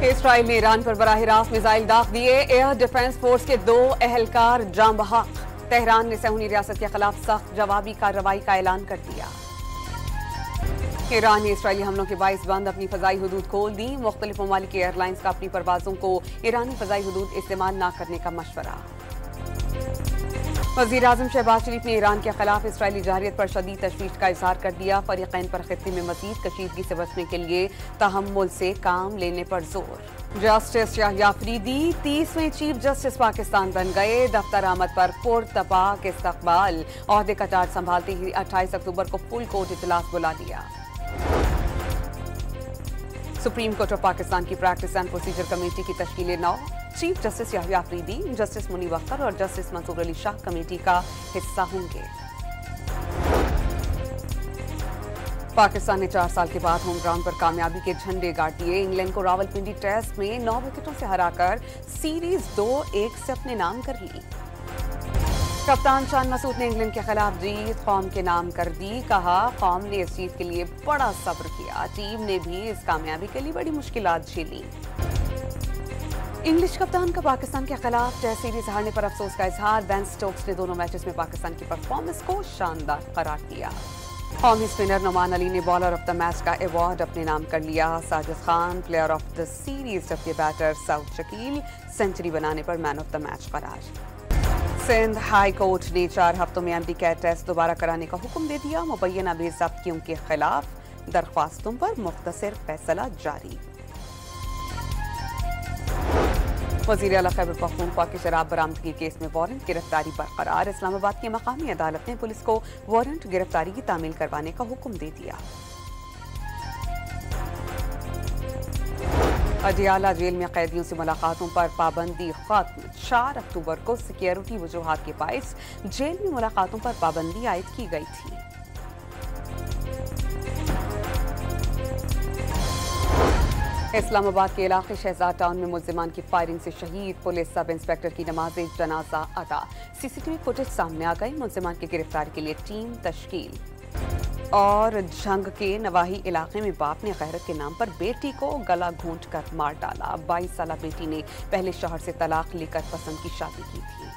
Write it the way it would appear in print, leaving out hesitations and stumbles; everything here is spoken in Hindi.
इसराइल ने ईरान पर बराह रास्त मिसाइल दाग दिए। एयर डिफेंस फोर्स के 2 एहलकार जाम बहक। तेहरान ने सहूनी रियासत के खिलाफ सख्त जवाबी कार्रवाई का ऐलान कर दिया। ईरान ने इसराइली हमलों के बाइस बंद अपनी फजाई हदूद खोल दी। मुख्तलिफ ममालिक की एयरलाइंस का अपनी परवाजों को ईरानी फजाई हदूद इस्तेमाल न करने का मशवरा। वज़ीर आज़म शहबाज शरीफ ने ईरान के खिलाफ इसराइली जारियत पर शदीद तशवीश का इजहार कर दिया। फरीक़ैन पर खित्ते में मज़ीद कशीदगी से बचने के लिए तहम्मुल से काम लेने पर जोर। जस्टिस शाहिया अफरीदी 30वें चीफ जस्टिस पाकिस्तान बन गए। दफ्तर आमद पर पुरतपाक इस्तकबाल। ओहदे का चार्ज संभालते ही 28 अक्टूबर को फुल कोर्ट इजलास बुला लिया। सुप्रीम कोर्ट ऑफ पाकिस्तान की प्रैक्टिस एंड प्रोसीजर कमेटी की तश्कील 9। Chief justice Shahiya Afridi, justice Munib Akhtar और जस्टिस मंसूर अली शाह कमेटी का हिस्सा होंगे। पाकिस्तान ने 4 साल के बाद होम ग्राउंड पर कामयाबी के झंडे गाड़ दिए। इंग्लैंड को रावलपिंडी टेस्ट में 9 विकेटों से हराकर सीरीज 2-1 से अपने नाम कर ली। कप्तान शान मसूद ने इंग्लैंड के खिलाफ जीत कौम के नाम कर दी। कहा, कौम ने इस जीत के लिए बड़ा सब्र किया। टीम ने भी इस कामयाबी के लिए बड़ी मुश्किलात झेली। इंग्लिश कप्तान का पाकिस्तान के खिलाफ टेस्ट सीरीज हारने पर अफसोस का इजहार। बेन स्टोक्स ने दोनों मैचेस में पाकिस्तान की परफॉर्मेंस को शानदार करार दिया। कौमी स्पिनर नुमान अली ने बॉलर ऑफ द मैच का अवार्ड अपने नाम कर लिया। Sajid Khan player of the series, जबकि बैटर सऊद शकील सेंचुरी बनाने पर मैन ऑफ द मैच करार। सिंध हाई कोर्ट ने 4 हफ्तों में एमडी कैट टेस्ट दोबारा कराने का हुक्म दे दिया। मुबैना बेज़ब्तियों के खिलाफ दरख्वास्तों पर मुख्तसर फैसला जारी। वज़ीर आला खैबर पख्तूनख्वा की शराब बरामदगी केस में वारंट गिरफ्तारी बरकरार। इस्लामाबाद की मकामी अदालत ने पुलिस को वारंट गिरफ्तारी की तामील करवाने का हुक्म दे दिया। अडियाला जेल में कैदियों से मुलाकातों पर पाबंदी खत्म। 4 अक्टूबर को सिक्योरिटी वजूहात के बायस जेल में मुलाकातों पर पाबंदी आयद की गई थी। इस्लामाबाद के इलाके शहजाद टाउन में मुल्जिमान की फायरिंग से शहीद पुलिस सब इंस्पेक्टर की नमाज़े जनाजा अदा। सीसीटीवी फुटेज सामने आ गई। मुल्जिमान की गिरफ्तारी के लिए टीम तश्कील। और झंग के नवाही इलाके में बाप ने गैरत के नाम पर बेटी को गला घोंट कर मार डाला। 22 साला बेटी ने पहले शौहर से तलाक लेकर पसंद की शादी की थी।